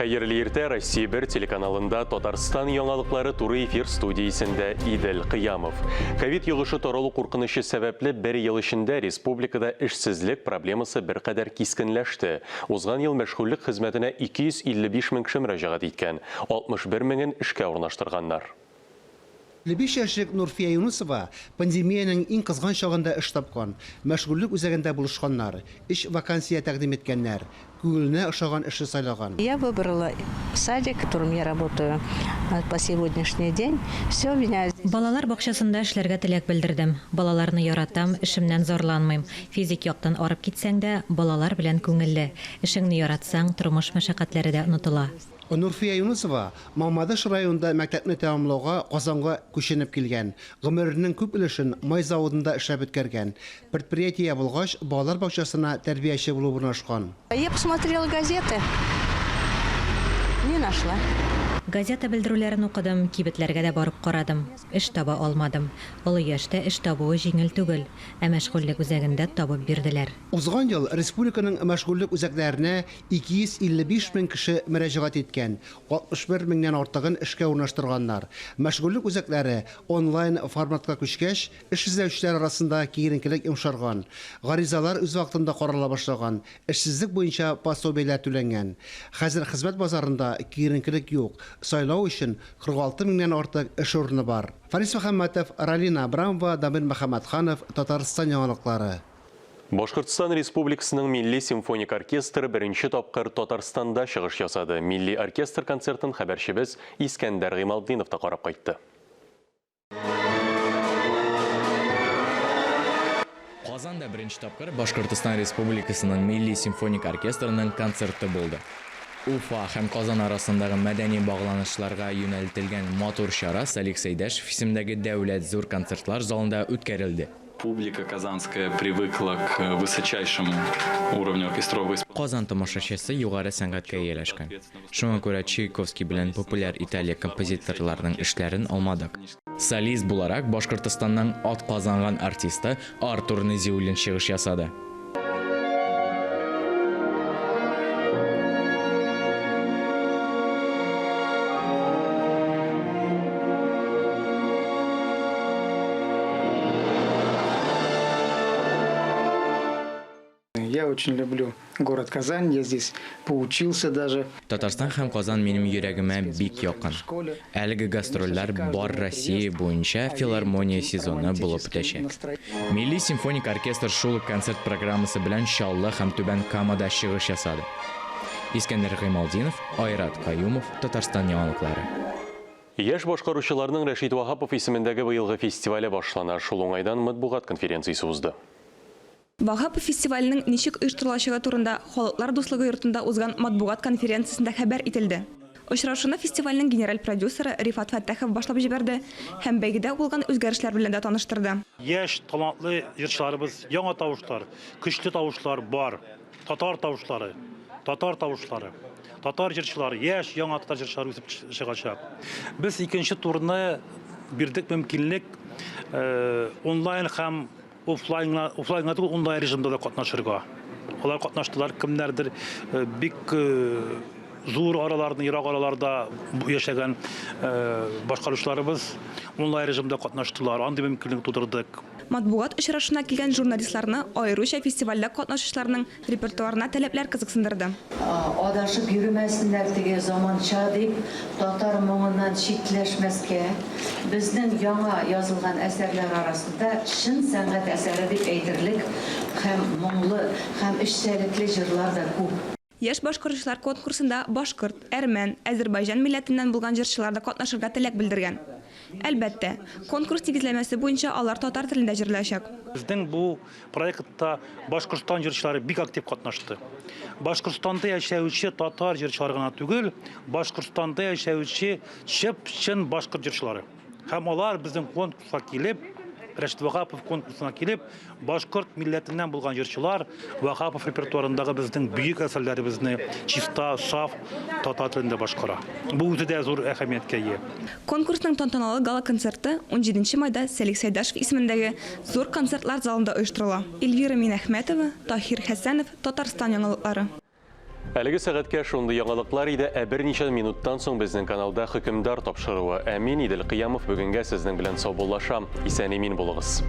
Хайырлы ерте Россия 1 телеканалында Татарстан яңалыклары туры эфир студиясында Идел Кыямов. Ковид йогышы таралу куркынышы сәбәпле бір ел ішінде республикада эшсезлек проблемасы бір кадәр кискенләште. Узган ел мәшгульлек хезмәтенә 255 мең кеше мөрәҗәгать иткән, 61 меңен эшкә урнаштырганнар. 55 яшьлек Нурфия Юнусова пандемияның иң кызган чагында эш тапкан, мәшгульлек үзәгендә булышканнар, эш вакансия тәкъдим иткәннәр, күңеленә ошаган эшне сайлаган. Я выбрала садик, в котором я работаю по сегодняшний день. Все меня здесь. Балалар бакчасында эшләргә теләк белдердем. Балаларны яратам, эшемнән зарланмыйм. Физик яктан арып китсәң дә, балалар белән күңелле. Эшеңне яратсаң, тормыш мәшәкатьләре дә онытыла. Нурфия Юнусова Мамадыш районында мәктәпне тәмамлауга Казанга күченеп килгән. Гомеренең күп өлешен май заводында эшләп үткәргән. Предприятие булгач, балалар бакчасына тәрбияче булып урнашкан. Я посмотрела газеты, не нашла. Газета белдерүләрен укыдым, кибетләргә дә барып карадым. Эш таба алмадым. Олы яшьтә эш табуы җиңел түгел, ә мәшгульлек үзәгендә табып бирделәр. Узган ел республиканың мәшгульлек үзәкләренә 255 мең кеше мөрәҗәгать иткән, 61 меңнән артыгын эшкә урнаштырганнар. Мәшгульлек үзәкләре онлайн форматка күчкәч, эш эзләүчеләр арасында киеренкелек йомшарган. Гаризалар үз вакытында карала башлаган, эшсезлек буенча пособиеләр түләнгән. Хәзер хезмәт базарында киеренкелек юк. Сайлау өчен 46 меңнән артык эш урыны бар. Фарис Мөхәммәтов, Ралина Абрамова, Дамир Мөхәммәтханов, Татарстан яңалыклары. Башкортстан Республикасының Милли симфоник оркестры беренче тапкыр Татарстанда чыгыш ясады. Милли оркестр концертын хәбәрчебез Искәндәр Гыймалдинов та карап кайтты. Казанда беренче тапкыр Башкортстан Республикасының Милли симфоник оркестрының концерты булды. Уфа һәм Казан арасындагы мәдәни багланышларга юнәлтелгән матур чара Салих Сәйдәшев исемендәге дәүләт зур концертлар залында үткәрелде. Публика казанская привыкла к высочайшему уровню оркестровой. Казан тамашачысы югары сәнгатькә ияләшкән. Шуңа күрә Чайковский белән популяр Италия композиторларының эшләрен алмадык. Солист буларак Башкортстанның атказанган артисты Артур Низиуллин чыгыш ясады. Я очень люблю город Казань, я здесь поучился даже. Татарстан һәм Казан минем йөрәгемә бик якын. Әлеге гастрольләр бар Россия буенча филармония сезоны булып үтәчәк. Милли симфоник оркестр шул концерт программасы белән Чаллы һәм Түбән Камада чыгыш ясады. Искәндәр Гыймалдинов, Айрат Каюмов, Татарстан яңалыклары. Яшь башкаручыларның Рәшит Вахапов исемендәге быелгы фестивале башлана. Шул уңайдан матбугат конференциясе узды. Вахапов фестиваленең ничек оештырылачагы турында Халыклар дуслыгы йортында узган матбугат конференциясендә хәбәр ителде. Очрашуны фестивальнең генераль продюсеры Рифат Фәттахов башлап җибәрде һәм бәйгедә булган үзгәрешләр белән дә таныштырды. Яшь талантлы җырчыларыбыз, яңа тавышлар, көчле тавышлар бар. Татар тавышлары, татар җырчылары, яшь яңа татар җырчылары үсеп чыгачак. Без икенче турны бирдек мөмкинлек онлайн һәм офлайнга онлайн режимда да катнашырга. Алар катнаштылар, кемнәрдер бик зур араларны, ерак араларда яшәгән башкаручыларыбыз онлайн режимда катнаштылар. Андый мөмкинлек тудырдык. Матбугат очрашуына килгән журналистларны аеруча фестивальдә катнашучыларның репертуарына таләпләр кызыксындырды. Адашып йөрмәсеннәр теге заманча дип, татар моңыннан читләшмәскә, безнең яңа язылган әсәрләр арасында шин сәнгать әсәре дип әйтерлек һәм моңлы һәм эшчәнлекле җырлар да күп. Яшь башкаручылар конкурсында башкорт, әрмән, Азәрбайҗан милләтеннән булган җырчылар да катнашырга теләк белдергән. Әлбәттә, конкурс тигезләмәсе буенча алар татар телендә җырлаячак. Безнең бу проектта Башкортстан җырчылары бик актив катнашты. Башкортстанда яшәүче татар җырчылары гына түгел, Башкортстанда яшәүче чын башкорт җырчылары. Һәм алар безнең конкурска килеп, Рәшит Вахапов конкурсына килеп, башкорт милләтеннән булган җырчылар Вахапов репертуарындагы безнең бөек әсәрләребезне чиста, саф татар телендә башкара. Бу үзе дә зур әһәмияткә ия. Конкурсның тантаналы гала концерты 17 майда Салих Сәйдәшев исемендәге зур концертлар залында оештырыла. Эльвира Минәхмәтова, Тахир Хәсәнов, Татарстан яңалыклары. Әлеге сәгатькә шундый яңалыклар иде, ә берничә минуттан соң безнең каналда хөкемдар тапшыруы. Ә мин Идел Кыямов бүгенгә сезнең белән саубуллашам. Исән-имин булыгыз.